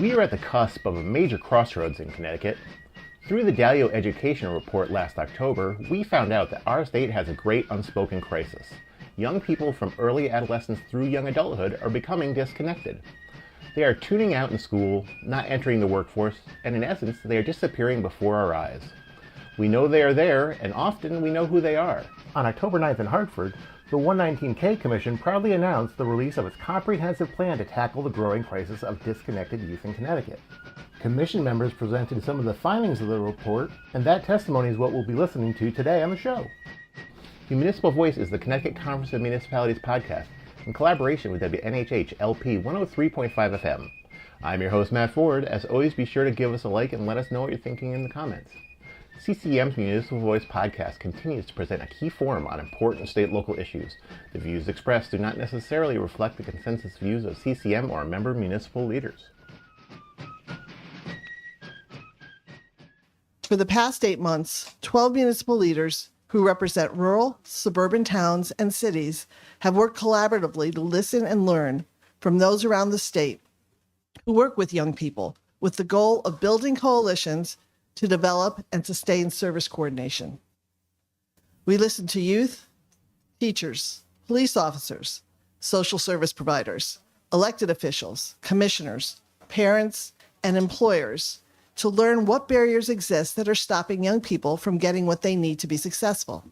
We are at the cusp of a major crossroads in Connecticut. Through the Dalio Educational Report last October, we found out that our state has a great unspoken crisis. Young people from early adolescence through young adulthood are becoming disconnected. They are tuning out in school, not entering the workforce, and in essence, they are disappearing before our eyes. We know they are there, and often we know who they are. On October 9th in Hartford, the 119K Commission proudly announced the release of its comprehensive plan to tackle the growing crisis of disconnected youth in Connecticut. Commission members presented some of the findings of the report, and that testimony is what we'll be listening to today on the show. The Municipal Voice is the Connecticut Conference of Municipalities podcast in collaboration with WNHH LP 103.5 FM. I'm your host, Matt Ford. As always, be sure to give us a like and let us know what you're thinking in the comments. CCM's Municipal Voice podcast continues to present a key forum on important state-local issues. The views expressed do not necessarily reflect the consensus views of CCM or member municipal leaders. For the past 8 months, 12 municipal leaders who represent rural, suburban towns and cities have worked collaboratively to listen and learn from those around the state who work with young people with the goal of building coalitions to develop and sustain service coordination. We listen to youth, teachers, police officers, social service providers, elected officials, commissioners, parents, and employers to learn what barriers exist that are stopping young people from getting what they need to be successful.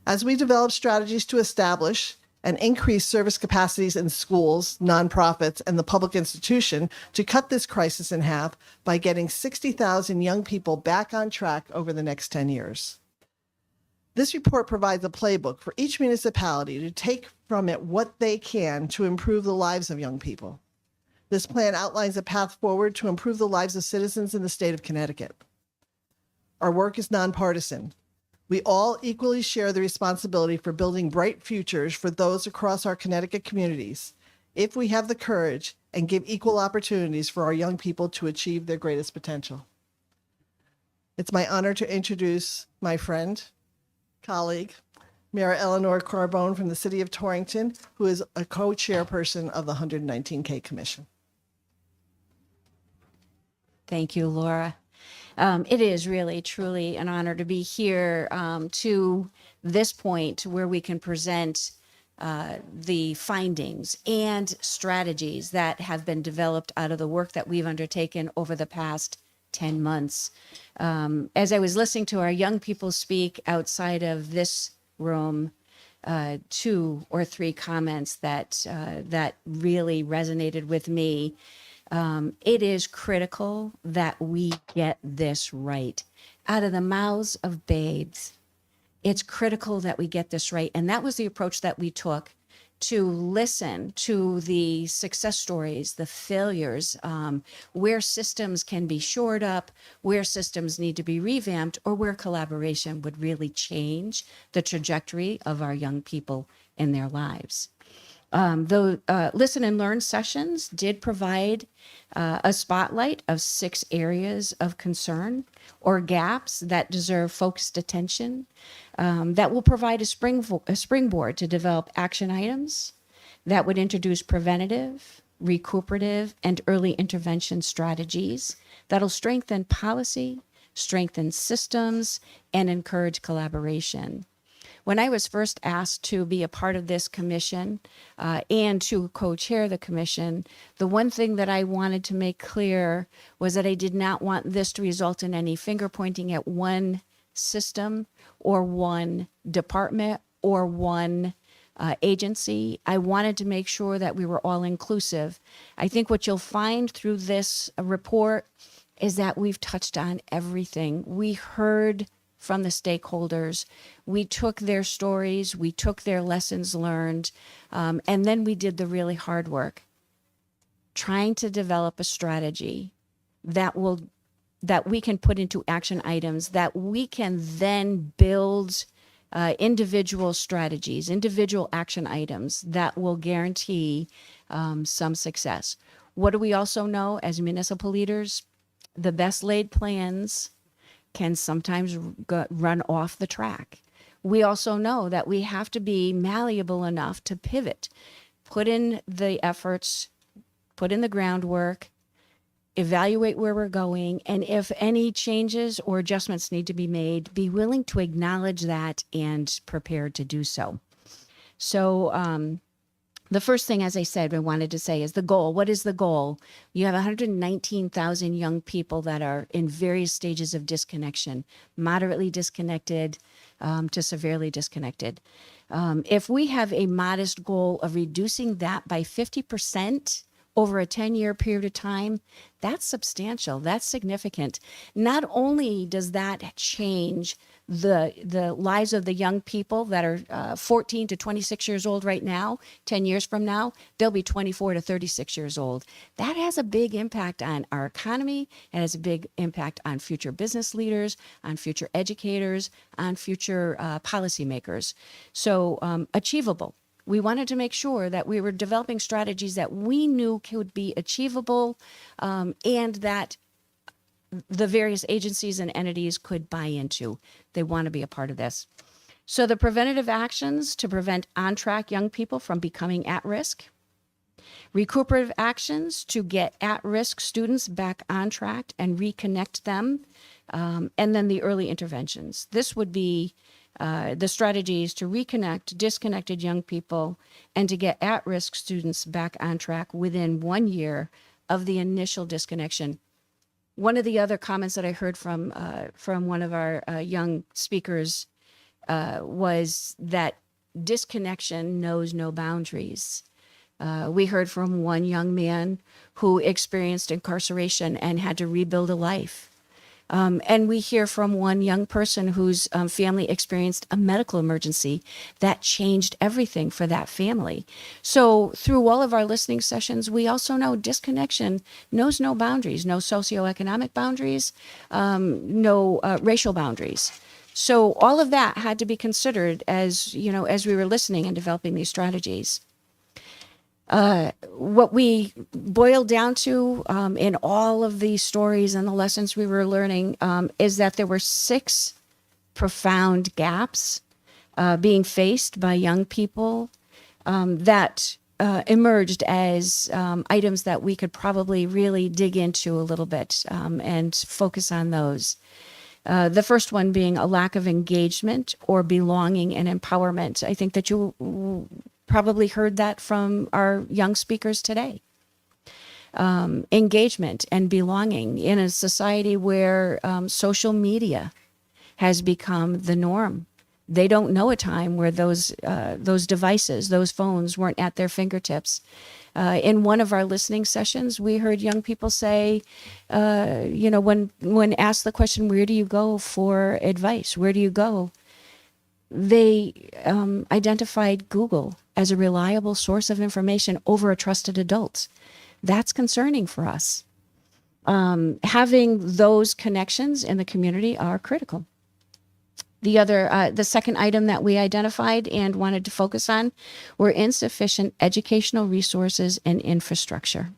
As we develop strategies to establish and increase service capacities in schools, nonprofits, and the public institution to cut this crisis in half by getting 60,000 young people back on track over the next 10 years. This report provides a playbook for each municipality to take from it what they can to improve the lives of young people. This plan outlines a path forward to improve the lives of citizens in the state of Connecticut. Our work is nonpartisan. We all equally share the responsibility for building bright futures for those across our Connecticut communities, if we have the courage and give equal opportunities for our young people to achieve their greatest potential. It's my honor to introduce my friend, colleague, Mayor Eleanor Carbone from the City of Torrington, who is a co-chairperson of the 119K Commission. Thank you, Laura. It is really, truly an honor to be here to this point where we can present the findings and strategies that have been developed out of the work that we've undertaken over the past 10 months. As I was listening to our young people speak outside of this room, 2 or 3 comments that really resonated with me. It is critical that we get this right. Out of the mouths of babes, it's critical that we get this right. And that was the approach that we took to listen to the success stories, the failures, where systems can be shored up, where systems need to be revamped, or where collaboration would really change the trajectory of our young people in their lives. The listen and learn sessions did provide a spotlight of 6 areas of concern or gaps that deserve focused attention that will provide a springboard to develop action items that would introduce preventative, recuperative, and early intervention strategies that'll strengthen policy, strengthen systems, and encourage collaboration. When I was first asked to be a part of this commission and to co-chair the commission, the one thing that I wanted to make clear was that I did not want this to result in any finger pointing at one system or one department or one agency. I wanted to make sure that we were all inclusive. I think what you'll find through this report is that we've touched on everything. We heard from the stakeholders. We took their stories, we took their lessons learned, and then we did the really hard work, trying to develop a strategy that we can put into action items, that we can then build individual strategies, individual action items that will guarantee some success. What do we also know as municipal leaders? The best laid plans can sometimes run off the track. We also know that we have to be malleable enough to pivot, put in the efforts, put in the groundwork, evaluate where we're going, and if any changes or adjustments need to be made, be willing to acknowledge that and prepared to do so. So the first thing, as I said, I wanted to say is the goal. What is the goal? You have 119,000 young people that are in various stages of disconnection, moderately disconnected to severely disconnected. If we have a modest goal of reducing that by 50%, over a 10-year period of time, that's substantial. That's significant. Not only does that change the lives of the young people that are 14 to 26 years old right now, 10 years from now, they'll be 24 to 36 years old. That has a big impact on our economy. It has a big impact on future business leaders, on future educators, on future policymakers. So achievable. We wanted to make sure that we were developing strategies that we knew could be achievable and that the various agencies and entities could buy into. They want to be a part of this. So the preventative actions to prevent on-track young people from becoming at risk. Recuperative actions to get at-risk students back on track and reconnect them. And then the early interventions. This would be the strategies to reconnect disconnected young people and to get at-risk students back on track within 1 year of the initial disconnection. One of the other comments that I heard from one of our young speakers was that disconnection knows no boundaries. We heard from one young man who experienced incarceration and had to rebuild a life. And we hear from one young person whose family experienced a medical emergency that changed everything for that family. So through all of our listening sessions, we also know disconnection knows no boundaries, no socioeconomic boundaries, no racial boundaries. So all of that had to be considered as we were listening and developing these strategies. What we boiled down to in all of these stories and the lessons we were learning is that there were 6 profound gaps being faced by young people that emerged as items that we could probably really dig into a little bit and focus on those. The first one being a lack of engagement or belonging and empowerment. I think that you probably heard that from our young speakers today. Engagement and belonging in a society where social media has become the norm. They don't know a time where those devices, those phones weren't at their fingertips. In one of our listening sessions, we heard young people say, when asked the question, where do you go for advice? Where do you go? They identified Google as a reliable source of information over a trusted adult. That's concerning for us. Having those connections in the community are critical. The second item that we identified and wanted to focus on were insufficient educational resources and infrastructure.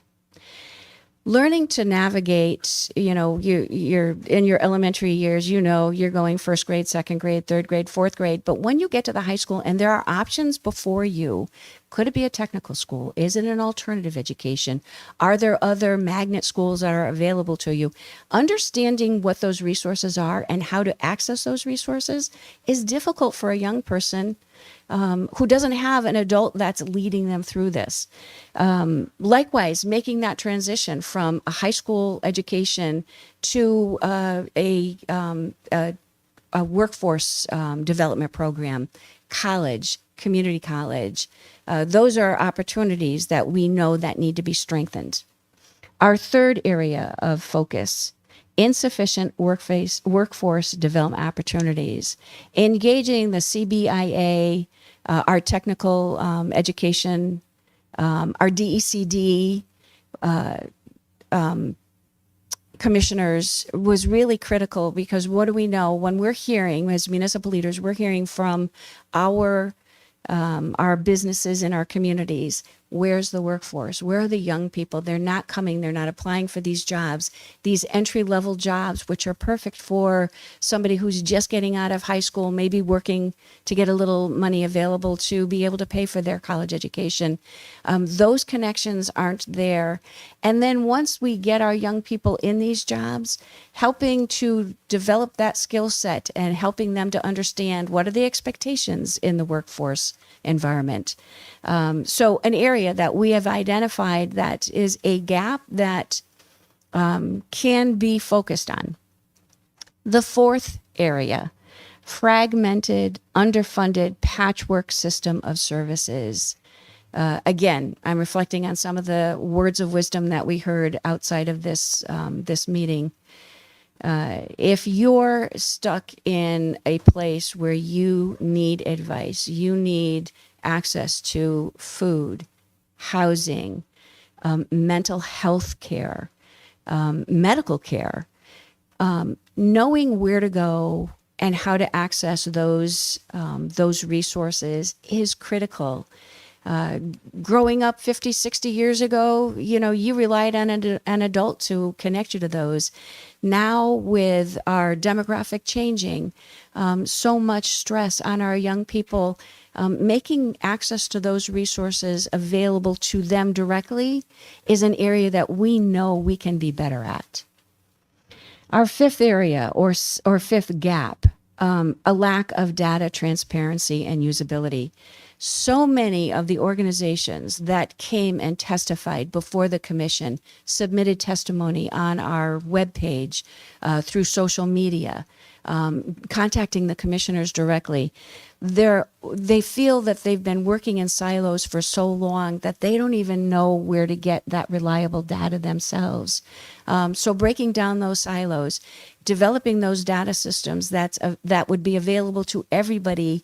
Learning to navigate, you're in your elementary years, you're going first grade, second grade, third grade, fourth grade. But when you get to the high school and there are options before you, could it be a technical school? Is it an alternative education? Are there other magnet schools that are available to you? Understanding what those resources are and how to access those resources is difficult for a young person who doesn't have an adult that's leading them through this. Likewise, making that transition from a high school education to a workforce development program, college, community college, those are opportunities that we know that need to be strengthened. Our third area of focus, insufficient workforce development opportunities, engaging the CBIA, our technical education, our DECD commissioners was really critical, because what do we know when we're hearing as municipal leaders, we're hearing from our businesses in our communities. where's the workforce? Where are the young people? They're not coming. They're not applying for these jobs, these entry-level jobs, which are perfect for somebody who's just getting out of high school, maybe working to get a little money available to be able to pay for their college education. Those connections aren't there. And then once we get our young people in these jobs, helping to develop that skill set and helping them to understand what are the expectations in the workforce environment. So an area that we have identified that is a gap that can be focused on. The fourth area, fragmented, underfunded patchwork system of services. Again, I'm reflecting on some of the words of wisdom that we heard outside of this meeting. If you're stuck in a place where you need advice, you need access to food, housing, mental health care, medical care, knowing where to go and how to access those resources is critical. Growing up 50, 60 years ago, you relied on an adult to connect you to those. Now with our demographic changing, so much stress on our young people, making access to those resources available to them directly is an area that we know we can be better at. Our fifth area or fifth gap, a lack of data transparency and usability. So many of the organizations that came and testified before the commission submitted testimony on our webpage, through social media, contacting the commissioners directly. They feel that they've been working in silos for so long that they don't even know where to get that reliable data themselves. So breaking down those silos, developing those data systems that would be available to everybody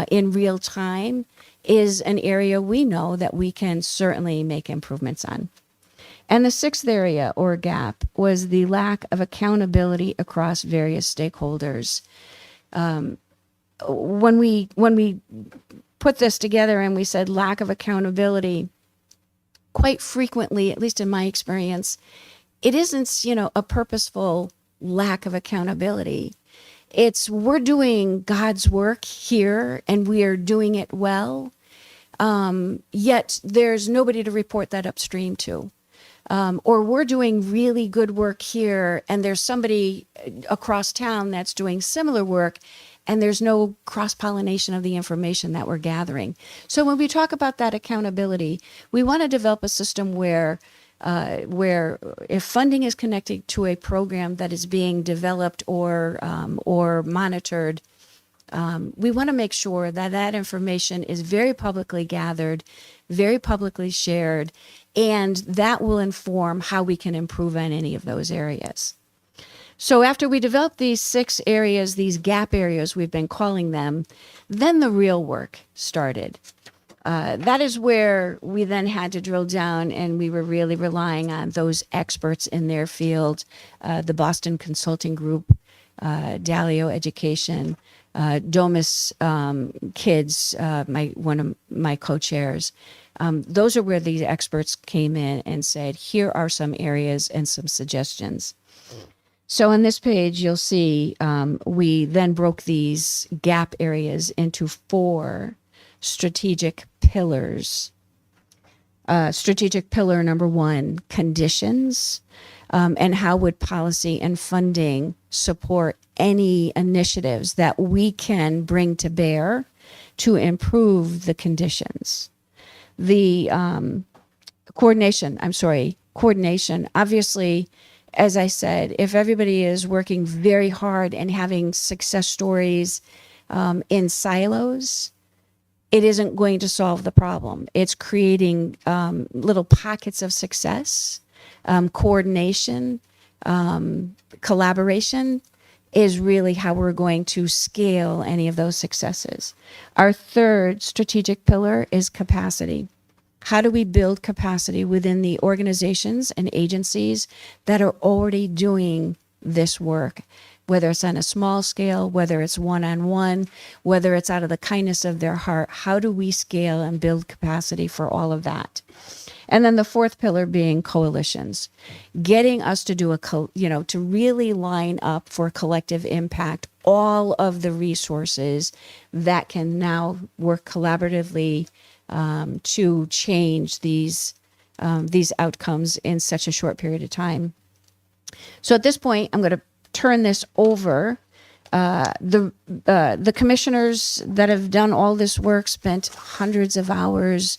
in real time is an area we know that we can certainly make improvements on. And the sixth area or gap was the lack of accountability across various stakeholders. When we put this together and we said lack of accountability, quite frequently, at least in my experience, it isn't, a purposeful lack of accountability. It's we're doing God's work here and we are doing it well, yet there's nobody to report that upstream to. Or we're doing really good work here and there's somebody across town that's doing similar work and there's no cross-pollination of the information that we're gathering. So when we talk about that accountability, we want to develop a system where if funding is connected to a program that is being developed or monitored, we want to make sure that that information is very publicly gathered, very publicly shared, and that will inform how we can improve on any of those areas. So after we developed these 6 areas, these gap areas we've been calling them, then the real work started. That is where we then had to drill down and we were really relying on those experts in their field, the Boston Consulting Group, Dalio Education, Domus Kids, one of my co-chairs. Those are where these experts came in and said, here are some areas and some suggestions. So on this page, you'll see we then broke these gap areas into 4 strategic pillars. Strategic pillar number 1, conditions, and how would policy and funding support any initiatives that we can bring to bear to improve the conditions. The coordination, obviously, as I said, if everybody is working very hard and having success stories in silos, it isn't going to solve the problem. It's creating little pockets of success, coordination, collaboration is really how we're going to scale any of those successes. Our third strategic pillar is capacity. How do we build capacity within the organizations and agencies that are already doing this work? whether it's on a small scale, whether it's one-on-one, whether it's out of the kindness of their heart. How do we scale and build capacity for all of that? And then the fourth pillar being coalitions, getting us to do to really line up for collective impact, all of the resources that can now work collaboratively to change these outcomes in such a short period of time. So at this point, I'm going to turn this over. The commissioners that have done all this work, spent hundreds of hours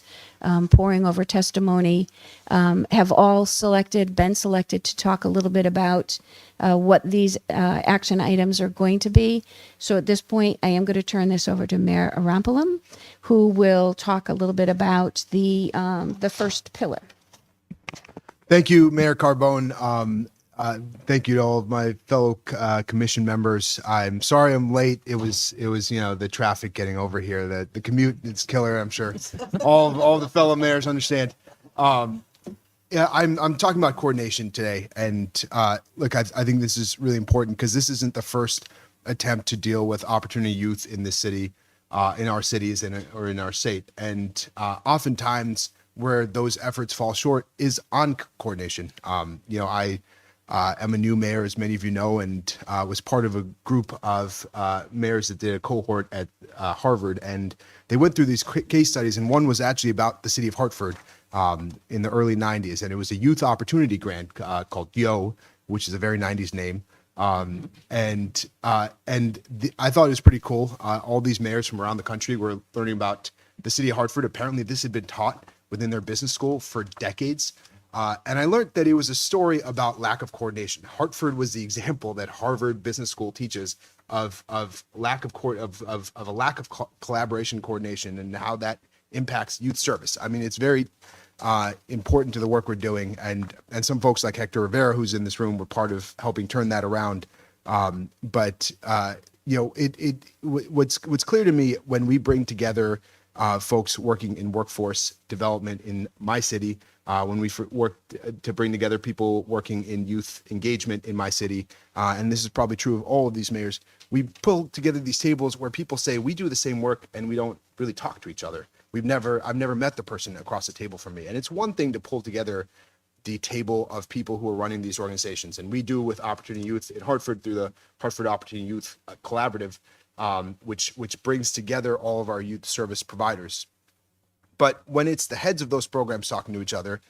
poring over testimony, have all been selected to talk a little bit about what these action items are going to be. So at this point, I am going to turn this over to Mayor Arampalam, who will talk a little bit about the first pillar. Thank you, Mayor Carbone. Thank you to all of my fellow commission members. I'm sorry I'm late. It was the traffic getting over here. The commute is killer. I'm sure all the fellow mayors understand. Yeah, I'm talking about coordination today, and look, I think this is really important because this isn't the first attempt to deal with opportunity youth in this city, in our cities, or in our state, and oftentimes where those efforts fall short is on coordination. I am a new mayor, as many of you know, and was part of a group of mayors that did a cohort at Harvard, and they went through these case studies, and one was actually about the city of Hartford in the early 90s, and it was a youth opportunity grant called YO, which is a very 90s name. I thought it was pretty cool. All these mayors from around the country were learning about the city of Hartford. Apparently this had been taught within their business school for decades. And I learned that it was a story about lack of coordination. Hartford was the example that Harvard Business School teaches of lack of collaboration, coordination, and how that impacts youth service. I mean, it's very important to the work we're doing, and some folks like Hector Rivera, who's in this room, were part of helping turn that around. What's clear to me when we bring together folks working in workforce development in my city, when we work to bring together people working in youth engagement in my city, and this is probably true of all of these mayors, we pull together these tables where people say we do the same work and we don't really talk to each other. I've never met the person across the table from me, and it's one thing to pull together the table of people who are running these organizations, and we do with Opportunity Youth in Hartford through the Hartford Opportunity Youth Collaborative, which brings together all of our youth service providers. But when it's the heads of those programs talking to each other,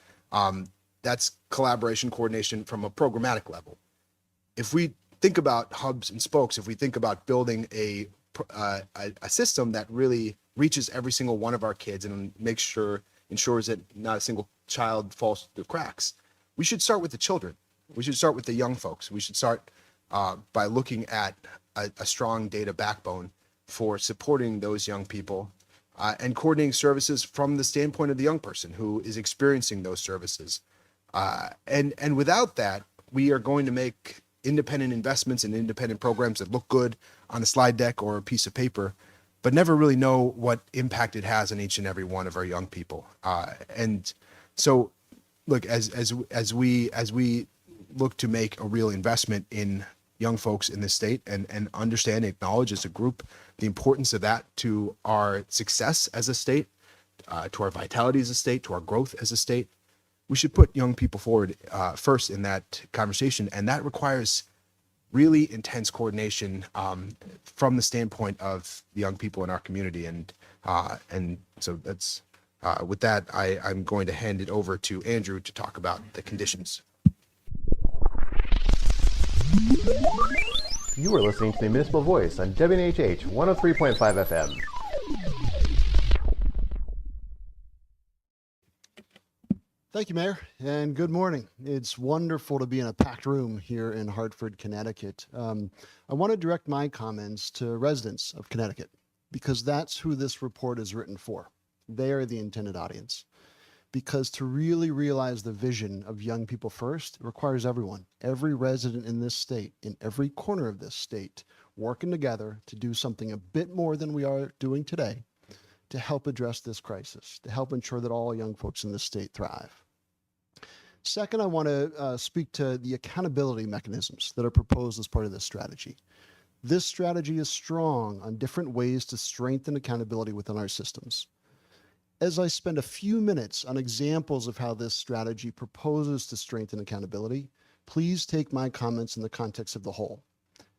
that's collaboration, coordination from a programmatic level. If we think about hubs and spokes, if we think about building a system that really reaches every single one of our kids and ensures that not a single child falls through the cracks, we should start with the children. We should start with the young folks. We should start by looking at a strong data backbone for supporting those young people and coordinating services from the standpoint of the young person who is experiencing those services. And without that, we are going to make independent investments in independent programs that look good on a slide deck or a piece of paper, but never really know what impact it has on each and every one of our young people. And so, look, as we look to make a real investment in young folks in this state and understand and acknowledge as a group the importance of that to our success as a state, to our vitality as a state, to our growth as a state, we should put young people forward first in that conversation. And that requires really intense coordination from the standpoint of the young people in our community. And so that's, with that, I'm going to hand it over to Andrew to talk about the conditions. You are listening to the Municipal Voice on WNHH 103.5 FM. Thank you, Mayor, and good morning. It's wonderful to be in a packed room here in Hartford, Connecticut. I want to direct my comments to residents of Connecticut because that's who this report is written for. They are the intended audience. Because to really realize the vision of young people first, it requires everyone, every resident in this state, in every corner of this state, working together to do something a bit more than we are doing today to help address this crisis, to help ensure that all young folks in this state thrive. Second, I want to speak to the accountability mechanisms that are proposed as part of this strategy. This strategy is strong on different ways to strengthen accountability within our systems. As I spend a few minutes on examples of how this strategy proposes to strengthen accountability, please take my comments in the context of the whole.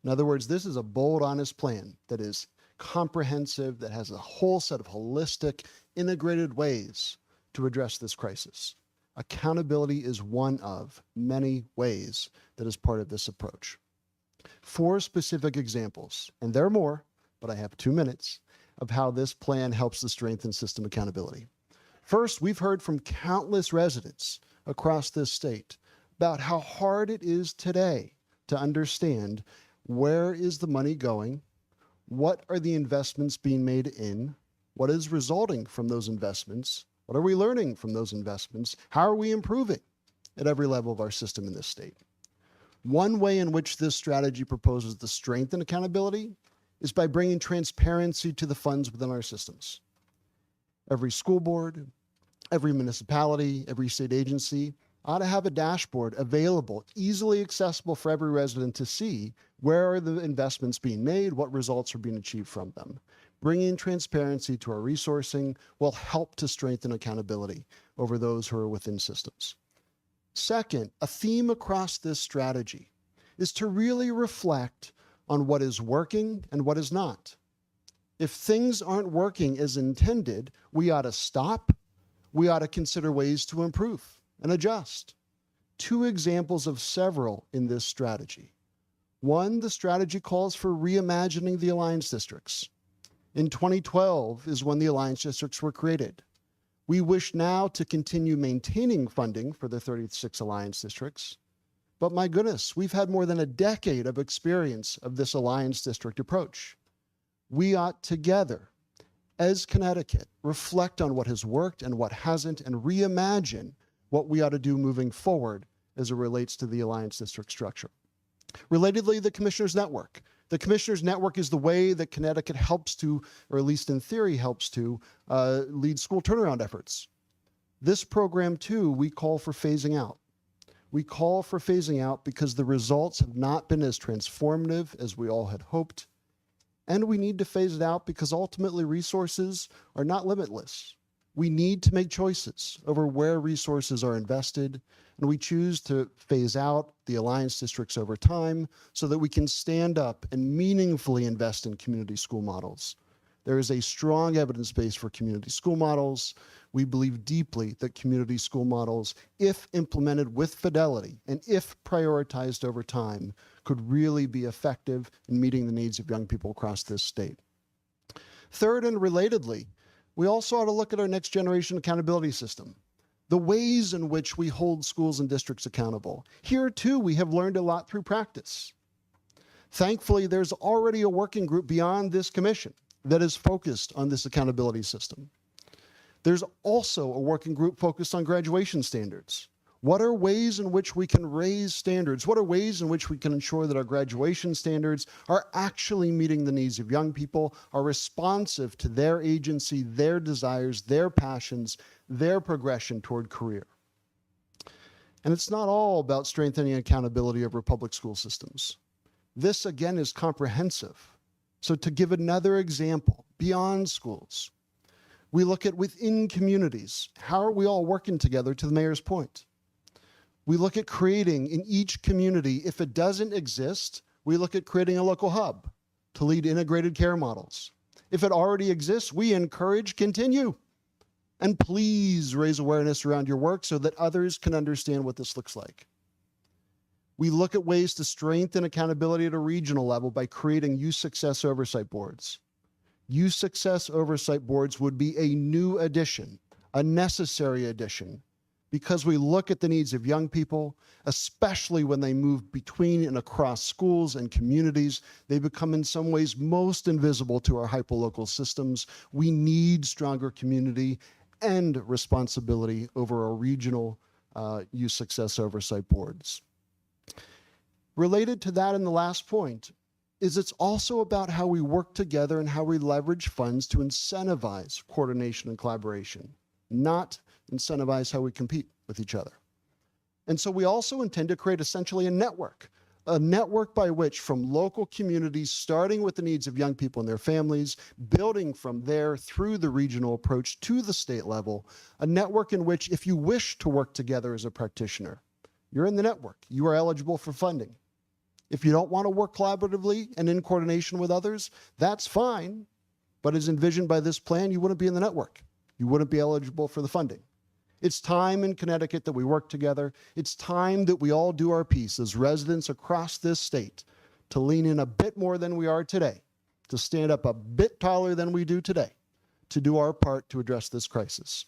In other words, this is a bold, honest plan that is comprehensive, that has a whole set of holistic, integrated ways to address this crisis. Accountability is one of many ways that is part of this approach. 4 specific examples, and there are more, but I have 2 minutes, of how this plan helps to strengthen system accountability. First, we've heard from countless residents across this state about how hard it is today to understand where is the money going, what are the investments being made in, what is resulting from those investments, what are we learning from those investments, how are we improving at every level of our system in this state. One way in which this strategy proposes to strengthen accountability is by bringing transparency to the funds within our systems. Every school board, every municipality, every state agency ought to have a dashboard available, easily accessible for every resident to see where are the investments being made, what results are being achieved from them. Bringing transparency to our resourcing will help to strengthen accountability over those who are within systems. Second, a theme across this strategy is to really reflect on what is working and what is not. If things aren't working as intended, we ought to stop. We ought to consider ways to improve and adjust. 2 examples of several in this strategy. 1, the strategy calls for reimagining the alliance districts. In 2012 is when the alliance districts were created. We wish now to continue maintaining funding for the 36 alliance districts. But my goodness, we've had more than a decade of experience of this alliance district approach. We ought together, as Connecticut, reflect on what has worked and what hasn't, and reimagine what we ought to do moving forward as it relates to the alliance district structure. Relatedly, the Commissioners Network. The Commissioners Network is the way that Connecticut helps to, or at least in theory helps to, lead school turnaround efforts. This program, too, we call for phasing out. We call for phasing out because the results have not been as transformative as we all had hoped. And we need to phase it out because ultimately resources are not limitless. We need to make choices over where resources are invested, and we choose to phase out the alliance districts over time so that we can stand up and meaningfully invest in community school models. There is a strong evidence base for community school models. We believe deeply that community school models, if implemented with fidelity and if prioritized over time, could really be effective in meeting the needs of young people across this state. Third, and relatedly, we also ought to look at our next generation accountability system, the ways in which we hold schools and districts accountable. Here, too, we have learned a lot through practice. Thankfully, there's already a working group beyond this commission that is focused on this accountability system. There's also a working group focused on graduation standards. What are ways in which we can raise standards? What are ways in which we can ensure that our graduation standards are actually meeting the needs of young people, are responsive to their agency, their desires, their passions, their progression toward career? And it's not all about strengthening accountability over public school systems. This, again, is comprehensive. So to give another example, beyond schools, we look at within communities. How are we all working together, to the mayor's point? We look at creating in each community, if it doesn't exist, we look at creating a local hub to lead integrated care models. If it already exists, we encourage continue. And please raise awareness around your work so that others can understand what this looks like. We look at ways to strengthen accountability at a regional level by creating youth success oversight boards. Youth success oversight boards would be a new addition, a necessary addition, because we look at the needs of young people, especially when they move between and across schools and communities. They become in some ways most invisible to our hyperlocal systems. We need stronger community and responsibility over our regional youth success oversight boards. Related to that, and the last point, is it's also about how we work together and how we leverage funds to incentivize coordination and collaboration, not incentivize how we compete with each other. And so we also intend to create essentially a network by which from local communities, starting with the needs of young people and their families, building from there through the regional approach to the state level, a network in which if you wish to work together as a practitioner, you're in the network, you are eligible for funding. If you don't want to work collaboratively and in coordination with others, that's fine. But as envisioned by this plan, you wouldn't be in the network. You wouldn't be eligible for the funding. It's time in Connecticut that we work together. It's time that we all do our piece as residents across this state to lean in a bit more than we are today, to stand up a bit taller than we do today, to do our part to address this crisis.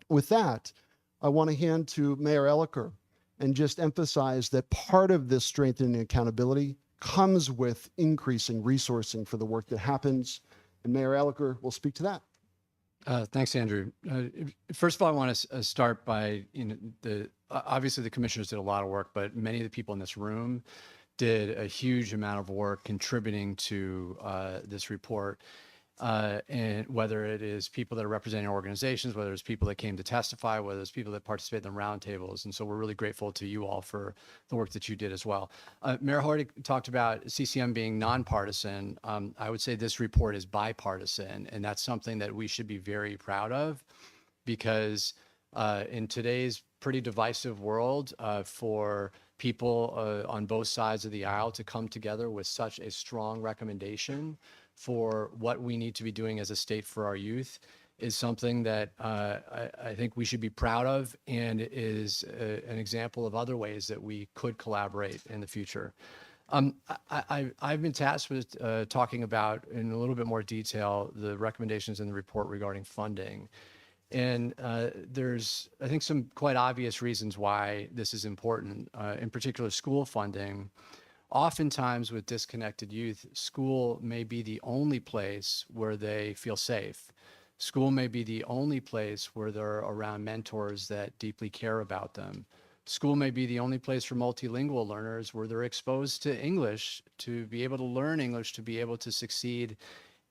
With that, I want to hand to Mayor Elicker and just emphasize that part of this strengthening accountability comes with increasing resourcing for the work that happens. And Mayor Elicker will speak to that. Thanks, Andrew. First of all, I want to start by, obviously the commissioners did a lot of work, but many of the people in this room did a huge amount of work contributing to this report. And whether it is people that are representing organizations, whether it's people that came to testify, whether it's people that participated in the roundtables. And so we're really grateful to you all for the work that you did as well. Mayor Hardy talked about CCM being nonpartisan. I would say this report is bipartisan, and that's something that we should be very proud of, because in today's pretty divisive world, for people on both sides of the aisle to come together with such a strong recommendation for what we need to be doing as a state for our youth is something that I think we should be proud of, and is an example of other ways that we could collaborate in the future. I've been tasked with talking about in a little bit more detail the recommendations in the report regarding funding. And there's, I think, some quite obvious reasons why this is important, in particular school funding. Oftentimes with disconnected youth, school may be the only place where they feel safe. School may be the only place where they're around mentors that deeply care about them. School may be the only place for multilingual learners where they're exposed to English, to be able to learn English, to be able to succeed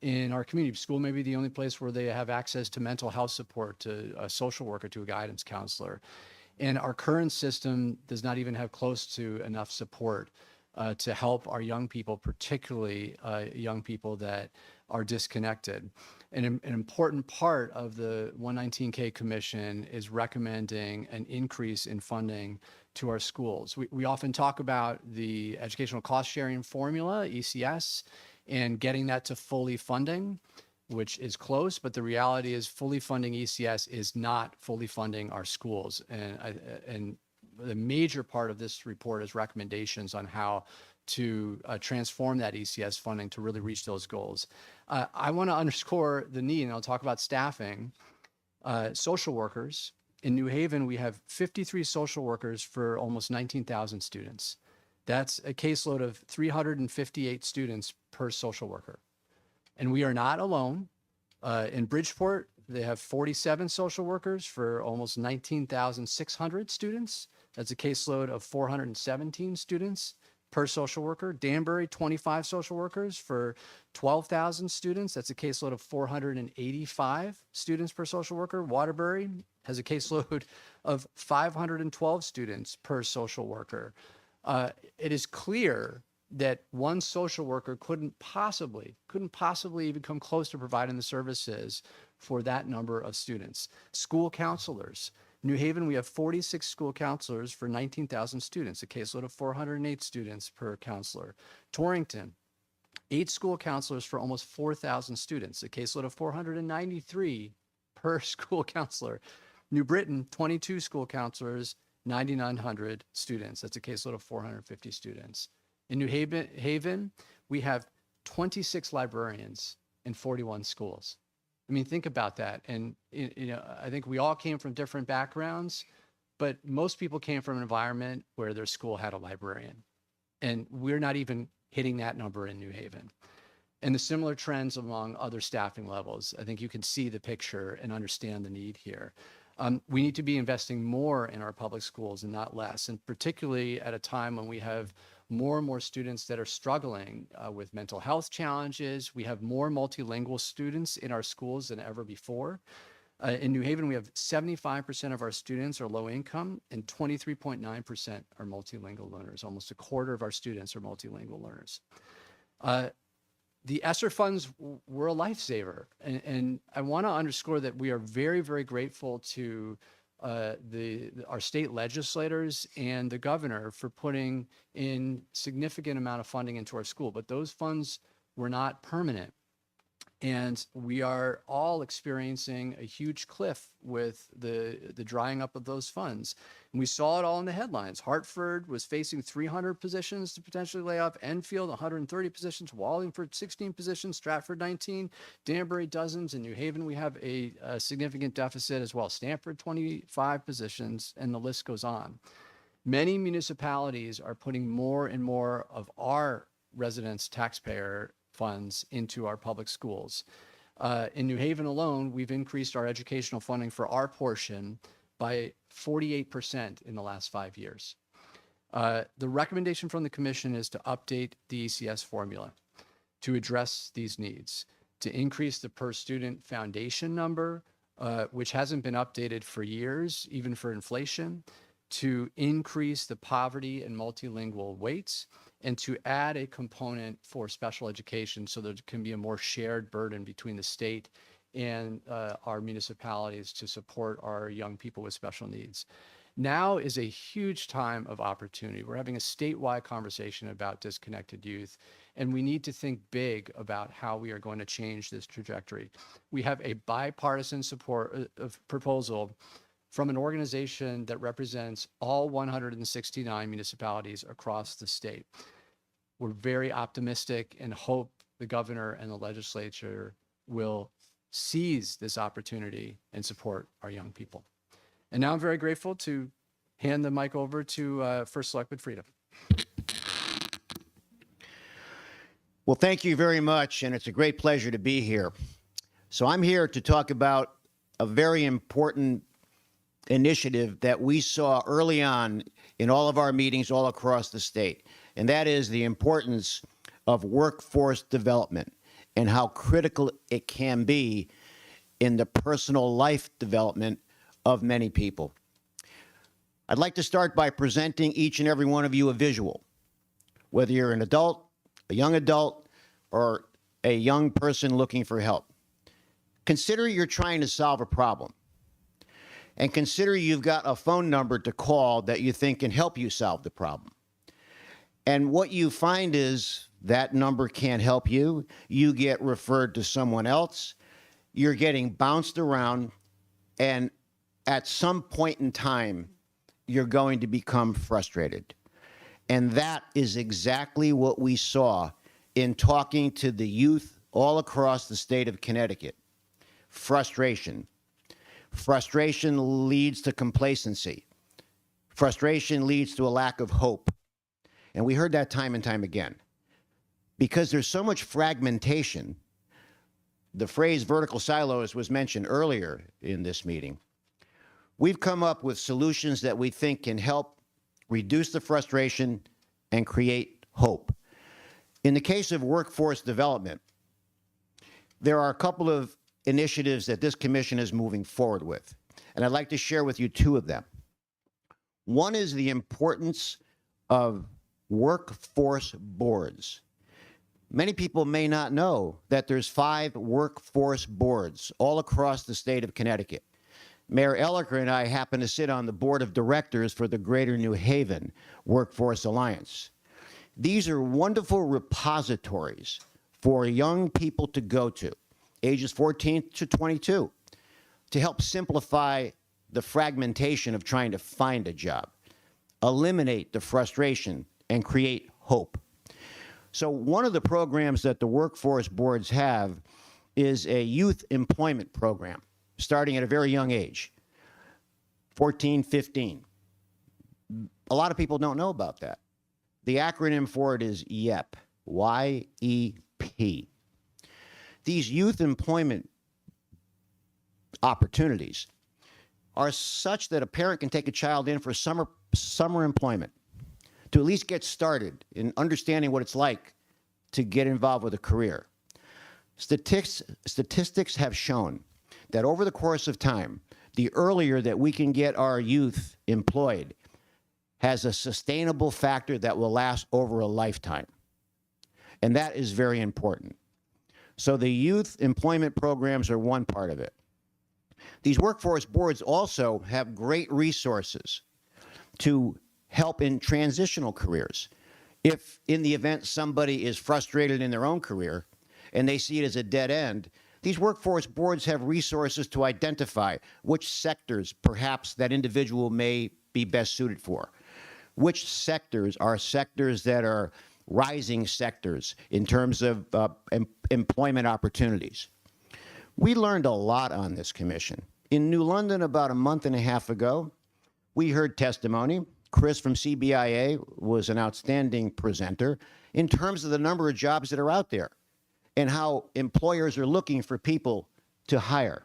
in our community. School may be the only place where they have access to mental health support, to a social worker, to a guidance counselor. And our current system does not even have close to enough support to help our young people, particularly young people that are disconnected. And an important part of the 119K Commission is recommending an increase in funding to our schools. We often talk about the educational cost sharing formula, ECS, and getting that to fully funding, which is close, but the reality is fully funding ECS is not fully funding our schools. And the major part of this report is recommendations on how to transform that ECS funding to really reach those goals. I want to underscore the need, and I'll talk about staffing. Social workers. In New Haven, we have 53 social workers for almost 19,000 students. That's a caseload of 358 students per social worker. And we are not alone. In Bridgeport, they have 47 social workers for almost 19,600 students. That's a caseload of 417 students per social worker. Danbury, 25 social workers for 12,000 students. That's a caseload of 485 students per social worker. Waterbury has a caseload of 512 students per social worker. It is clear that one social worker couldn't possibly even come close to providing the services for that number of students. School counselors. New Haven, we have 46 school counselors for 19,000 students, a caseload of 408 students per counselor. Torrington, 8 school counselors for almost 4,000 students, a caseload of 493 per school counselor. New Britain, 22 school counselors, 9,900 students. That's a caseload of 450 students. In New Haven, we have 26 librarians in 41 schools. I mean, think about that. And, I think we all came from different backgrounds, but most people came from an environment where their school had a librarian. And we're not even hitting that number in New Haven. And the similar trends among other staffing levels. I think you can see the picture and understand the need here. We need to be investing more in our public schools and not less, and particularly at a time when we have more and more students that are struggling with mental health challenges. We have more multilingual students in our schools than ever before. In New Haven, we have 75% of our students are low income and 23.9% are multilingual learners. Almost a quarter of our students are multilingual learners. The ESSER funds were a lifesaver. And I want to underscore that we are very, very grateful to our state legislators and the governor for putting in significant amount of funding into our school, but those funds were not permanent. And we are all experiencing a huge cliff with the drying up of those funds. And we saw it all in the headlines. Hartford was facing 300 positions to potentially lay off, Enfield 130 positions, Wallingford 16 positions, Stratford 19, Danbury dozens. In New Haven, we have a significant deficit as well. Stamford 25 positions, and the list goes on. Many municipalities are putting more and more of our residents' taxpayer funds into our public schools. In New Haven alone, we've increased our educational funding for our portion by 48% in the last 5 years. The recommendation from the commission is to update the ECS formula to address these needs, to increase the per student foundation number, which hasn't been updated for years, even for inflation, to increase the poverty and multilingual weights, and to add a component for special education so there can be a more shared burden between the state and our municipalities to support our young people with special needs. Now is a huge time of opportunity. We're having a statewide conversation about disconnected youth, and we need to think big about how we are going to change this trajectory. We have a bipartisan support proposal from an organization that represents all 169 municipalities across the state. We're very optimistic and hope the governor and the legislature will seize this opportunity and support our young people. And now I'm very grateful to hand the mic over to First Selectman Frida. Well, thank you very much, and it's a great pleasure to be here. So I'm here to talk about a very important initiative that we saw early on in all of our meetings all across the state, and that is the importance of workforce development and how critical it can be in the personal life development of many people. I'd like to start by presenting each and every one of you a visual. Whether you're an adult, a young adult, or a young person looking for help, consider you're trying to solve a problem. And consider you've got a phone number to call that you think can help you solve the problem. And what you find is that number can't help you. You get referred to someone else. You're getting bounced around. And at some point in time, you're going to become frustrated. And that is exactly what we saw in talking to the youth all across the state of Connecticut. Frustration. Frustration leads to complacency. Frustration leads to a lack of hope. And we heard that time and time again. Because there's so much fragmentation, the phrase vertical silos was mentioned earlier in this meeting. We've come up with solutions that we think can help reduce the frustration and create hope. In the case of workforce development, there are a couple of initiatives that this commission is moving forward with, and I'd like to share with you two of them. One is the importance of workforce boards. Many people may not know that there's 5 workforce boards all across the state of Connecticut. Mayor Elliker and I happen to sit on the board of directors for the Greater New Haven Workforce Alliance. These are wonderful repositories for young people to go to, ages 14 to 22, to help simplify the fragmentation of trying to find a job, eliminate the frustration, and create hope. So one of the programs that the workforce boards have is a youth employment program, starting at a very young age, 14, 15. A lot of people don't know about that. The acronym for it is YEP, Y-E-P. These youth employment opportunities are such that a parent can take a child in for summer employment to at least get started in understanding what it's like to get involved with a career. Statistics have shown that over the course of time, the earlier that we can get our youth employed has a sustainable factor that will last over a lifetime. And that is very important. So the youth employment programs are one part of it. These workforce boards also have great resources to help in transitional careers. If in the event somebody is frustrated in their own career and they see it as a dead end, these workforce boards have resources to identify which sectors perhaps that individual may be best suited for. Which sectors are sectors that are rising sectors in terms of employment opportunities. We learned a lot on this commission. In New London about a month and a half ago, we heard testimony. Chris from CBIA was an outstanding presenter in terms of the number of jobs that are out there and how employers are looking for people to hire.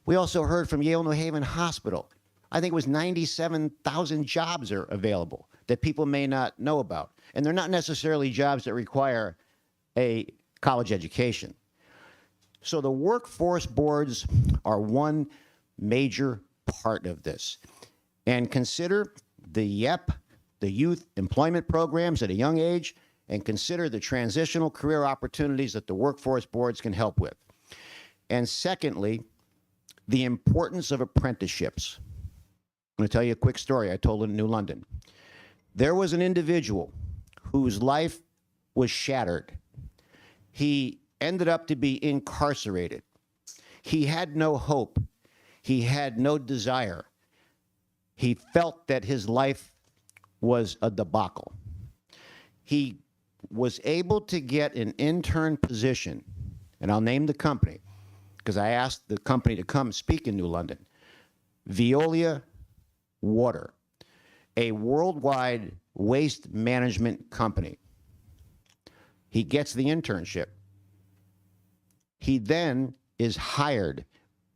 We also heard from Yale New Haven Hospital. I think it was 97,000 jobs are available that people may not know about. And they're not necessarily jobs that require a college education. So the workforce boards are one major part of this. And consider the YEP, the youth employment programs at a young age, and consider the transitional career opportunities that the workforce boards can help with. And secondly, the importance of apprenticeships. I'm going to tell you a quick story I told in New London. There was an individual whose life was shattered. He ended up to be incarcerated. He had no hope. He had no desire. He felt that his life was a debacle. He was able to get an intern position, and I'll name the company because I asked the company to come speak in New London. Veolia Water, a worldwide waste management company. He gets the internship. He then is hired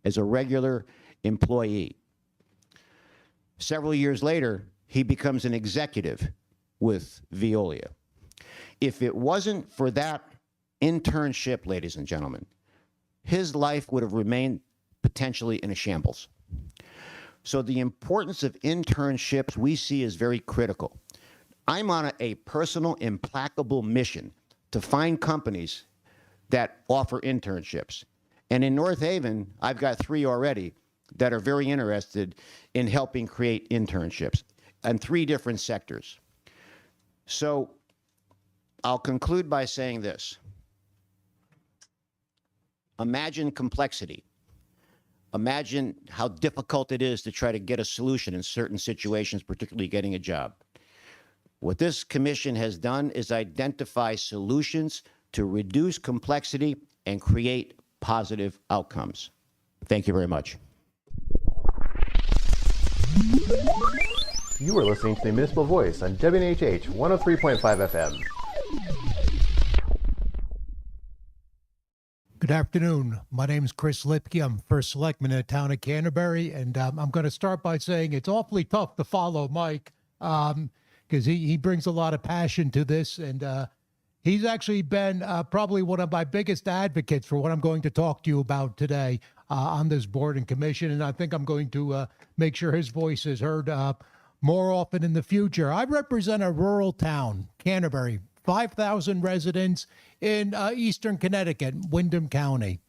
as a regular employee. Several years later, he becomes an executive with Veolia. If it wasn't for that internship, ladies and gentlemen, his life would have remained potentially in a shambles. So the importance of internships we see is very critical. I'm on a personal, implacable mission to find companies that offer internships. And in North Haven, I've got 3 already that are very interested in helping create internships in 3 different sectors. So I'll conclude by saying this. Imagine complexity. Imagine how difficult it is to try to get a solution in certain situations, particularly getting a job. What this commission has done is identify solutions to reduce complexity and create positive outcomes. Thank you very much. You are listening to the Municipal Voice on WNHH 103.5 FM. Good afternoon. My name is Chris Lipke. I'm First Selectman in the town of Canterbury, and I'm going to start by saying it's awfully tough to follow Mike because he brings a lot of passion to this, and he's actually been probably one of my biggest advocates for what I'm going to talk to you about today on this board and commission, and I think I'm going to make sure his voice is heard more often in the future. I represent a rural town, Canterbury, 5,000 residents in eastern Connecticut, Windham County.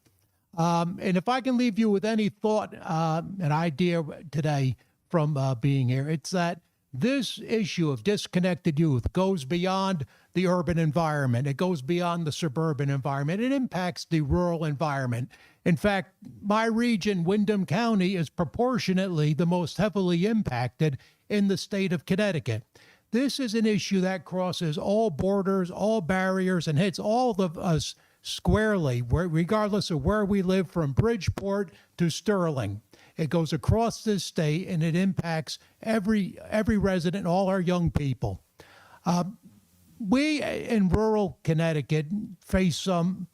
And if I can leave you with any thought, an idea today from being here, it's that this issue of disconnected youth goes beyond the urban environment. It goes beyond the suburban environment. It impacts the rural environment. In fact, my region, Windham County, is proportionately the most heavily impacted in the state of Connecticut. This is an issue that crosses all borders, all barriers, and hits all of us squarely, regardless of where we live, from Bridgeport to Sterling. It goes across this state, and it impacts every resident, all our young people. We in rural Connecticut face some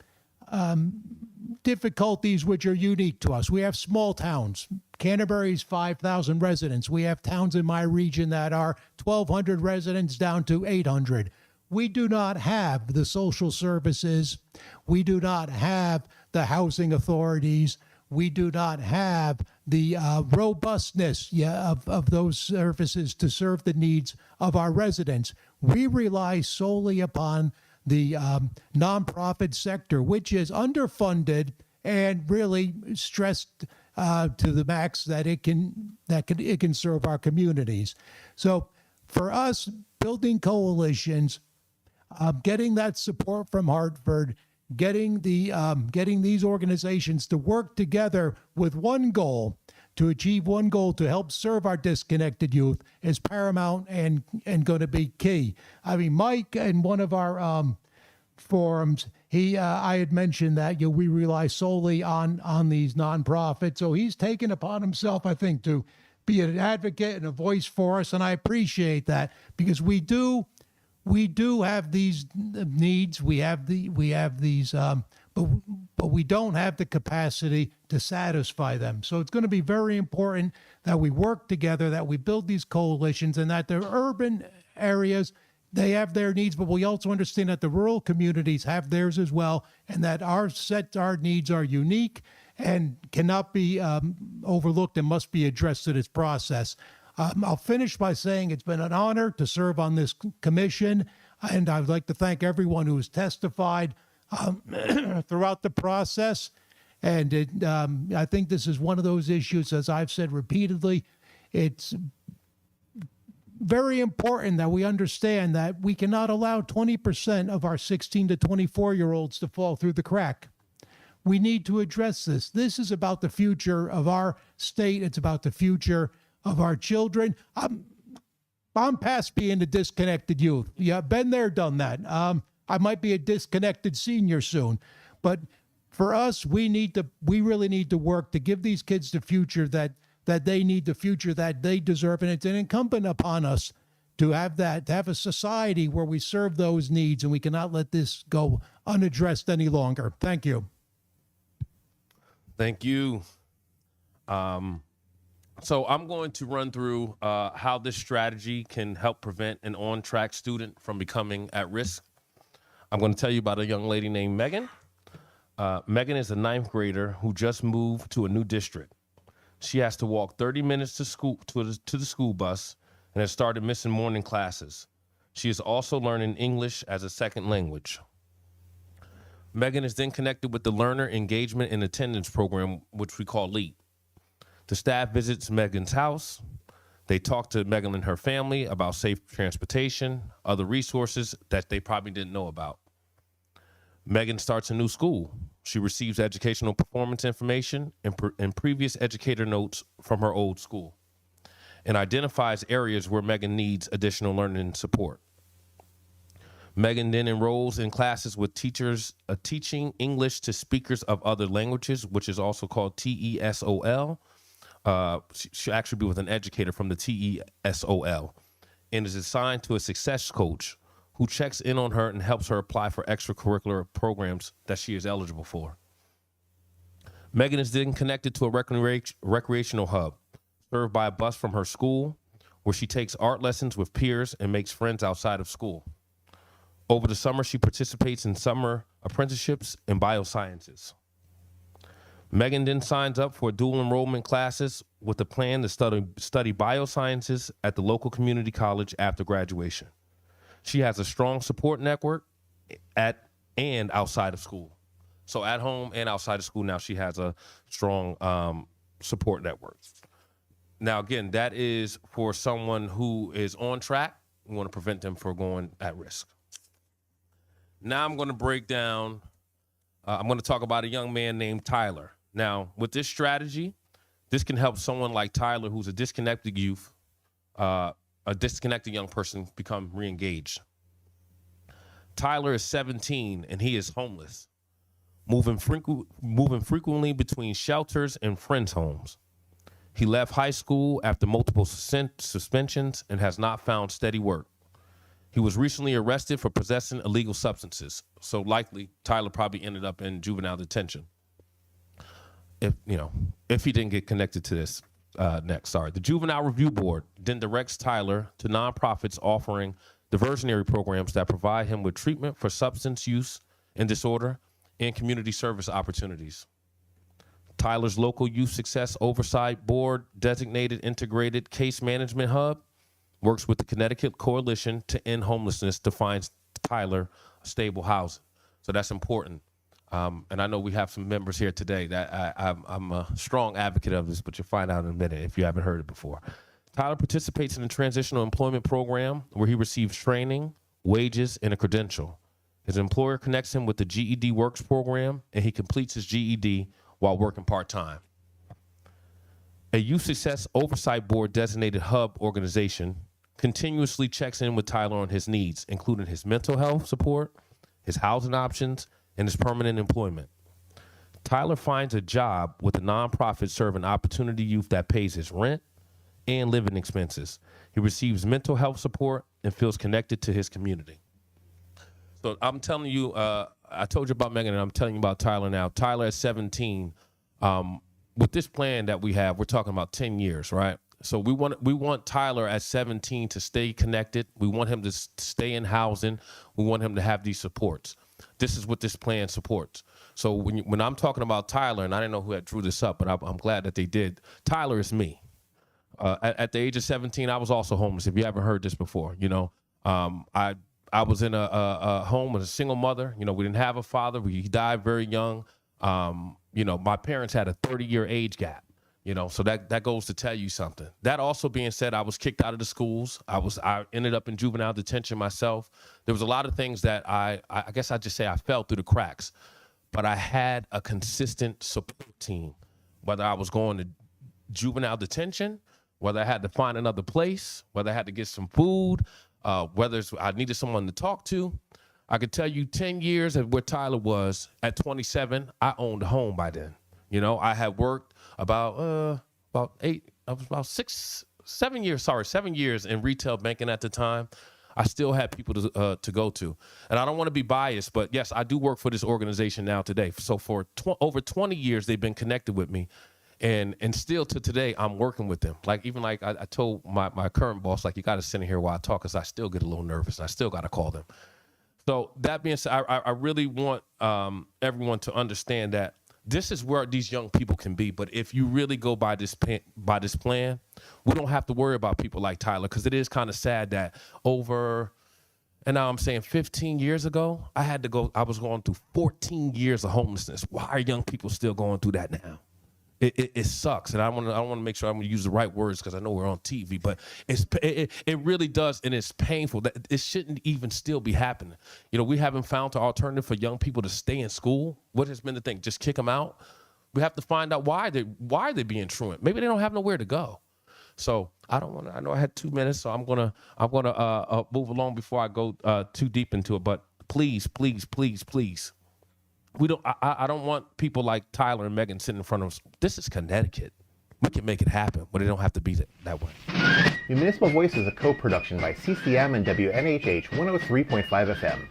difficulties which are unique to us. We have small towns. Canterbury's 5,000 residents. We have towns in my region that are 1,200 residents down to 800. We do not have the social services. We do not have the housing authorities. we do not have the robustness of those services to serve the needs of our residents. We rely solely upon the nonprofit sector, which is underfunded and really stressed to the max that it can serve our communities. So for us, building coalitions, getting that support from Hartford, getting these organizations to work together with one goal, to achieve one goal, to help serve our disconnected youth is paramount and going to be key. I mean, Mike, in one of our forums, I had mentioned that we rely solely on these nonprofits. So he's taken upon himself, I think, to be an advocate and a voice for us, and I appreciate that, because we do have these needs. We have these, but we don't have the capacity to satisfy them. So it's going to be very important that we work together, that we build these coalitions, and that the urban areas, they have their needs, but we also understand that the rural communities have theirs as well, and that our needs are unique and cannot be overlooked and must be addressed in this process. I'll finish by saying it's been an honor to serve on this commission, and I'd like to thank everyone who has testified throughout the process. And I think this is one of those issues, as I've said repeatedly, it's very important that we understand that we cannot allow 20% of our 16 to 24-year-olds to fall through the crack. We need to address this. This is about the future of our state. It's about the future of our children. I'm past being a disconnected youth. Yeah, been there, done that. I might be a disconnected senior soon, but for us, we really need to work to give these kids the future that they need, the future that they deserve, and it's an incumbent upon us to have that, to have a society where we serve those needs, and we cannot let this go unaddressed any longer. Thank you. Thank you. So I'm going to run through how this strategy can help prevent an on-track student from becoming at risk. I'm going to tell you about a young lady named Megan. Megan is a 9th grader who just moved to a new district. She has to walk 30 minutes to school to the school bus and has started missing morning classes. She is also learning English as a second language. Megan is then connected with the Learner Engagement and Attendance Program, which we call LEAP. The staff visits Megan's house. They talk to Megan and her family about safe transportation, other resources that they probably didn't know about. Megan starts a new school. She receives educational performance information and previous educator notes from her old school and identifies areas where Megan needs additional learning support. Megan then enrolls in classes with teachers teaching English to speakers of other languages, which is also called TESOL. She'll actually be with an educator from the TESOL and is assigned to a success coach who checks in on her and helps her apply for extracurricular programs that she is eligible for. Megan is then connected to a recreational hub served by a bus from her school, where she takes art lessons with peers and makes friends outside of school. Over the summer, she participates in summer apprenticeships in biosciences. Megan then signs up for dual enrollment classes with a plan to study biosciences at the local community college after graduation. She has a strong support network at and outside of school. So at home and outside of school now, she has a strong support network. Now, again, that is for someone who is on track. We want to prevent them from going at risk. Now I'm going to break down, I'm going to talk about a young man named Tyler. Now, with this strategy, this can help someone like Tyler, who's a disconnected youth, a disconnected young person, become re-engaged. Tyler is 17 and he is homeless, moving frequently between shelters and friends' homes. He left high school after multiple suspensions and has not found steady work. He was recently arrested for possessing illegal substances, so likely Tyler probably ended up in juvenile detention. If he didn't get connected to this next. The Juvenile Review Board then directs Tyler to nonprofits offering diversionary programs that provide him with treatment for substance use and disorder and community service opportunities. Tyler's local youth success oversight board designated integrated case management hub works with the Connecticut Coalition to End Homelessness to find Tyler stable housing. So that's important. And I know we have some members here today that I'm a strong advocate of this, but you'll find out in a minute if you haven't heard it before. Tyler participates in a transitional employment program where he receives training, wages, and a credential. His employer connects him with the GED Works program, and he completes his GED while working part-time. A Youth Success Oversight Board designated hub organization continuously checks in with Tyler on his needs, including his mental health support, his housing options, and his permanent employment. Tyler finds a job with a nonprofit serving opportunity youth that pays his rent and living expenses. He receives mental health support and feels connected to his community. So I'm telling you, I told you about Megan, and I'm telling you about Tyler now. Tyler at 17, with this plan that we have, we're talking about 10 years, right? So we want Tyler at 17 to stay connected. We want him to stay in housing. We want him to have these supports. This is what this plan supports. So when I'm talking about Tyler, and I didn't know who had drew this up, but I'm glad that they did. Tyler is me. At the age of 17, I was also homeless. If you haven't heard this before, I was in a home with a single mother. We didn't have a father. He died very young. My parents had a 30-year age gap. So that goes to tell you something. That also being said, I was kicked out of the schools. I ended up in juvenile detention myself. There was a lot of things that I guess I'd just say I fell through the cracks, but I had a consistent support team, whether I was going to juvenile detention, whether I had to find another place, whether I had to get some food, whether I needed someone to talk to. I could tell you 10 years of where Tyler was at 27, I owned a home by then. I had worked about 7 years in retail banking at the time. I still had people to go to. And I don't want to be biased, but yes, I do work for this organization now today. So for over 20 years, they've been connected with me. And still to today, I'm working with them. I told my current boss, you got to sit in here while I talk, because I still get a little nervous. I still got to call them. So that being said, I really want everyone to understand that this is where these young people can be. But if you really go by this plan, we don't have to worry about people like Tyler, because it is kind of sad that and now I'm saying 15 years ago, I was going through 14 years of homelessness. Why are young people still going through that now? It sucks, and I want to make sure I'm going to use the right words, because I know we're on TV, but it really does, and it's painful that it shouldn't even still be happening. We haven't found an alternative for young people to stay in school. What has been the thing? Just kick them out? We have to find out why they're being truant. Maybe they don't have nowhere to go. So I know I had 2 minutes, so I'm gonna move along before I go too deep into it. But please. I don't want people like Tyler and Megan sitting in front of us. This is Connecticut. We can make it happen, but it don't have to be that way. The Municipal Voice is a co-production by CCM and WNHH 103.5 FM.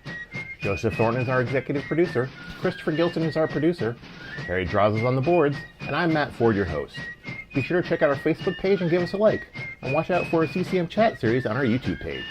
Joseph Thornton is our executive producer, Christopher Gilson is our producer, Harry Draws is on the boards, and I'm Matt Ford, your host. Be sure to check out our Facebook page and give us a like, and watch out for a CCM chat series on our YouTube page.